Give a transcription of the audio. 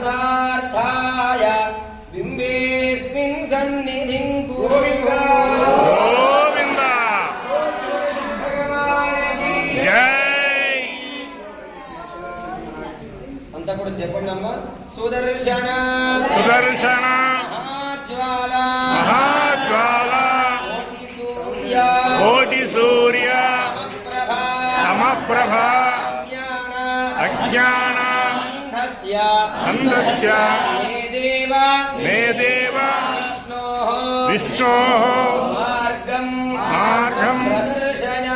उत्सवावभृतार्थाय बिम्बेऽस्मिन् सन्निधिं गोविन्द गोविन्द जय अंत కూడా చెప్పండి అమ్మా సుదర్శన सुदर्शन महाज्वाल कोटि सूर्य समप्रभा अज्ञान अंधस्य मे देव विष्णोः मार्गं प्रदर्शय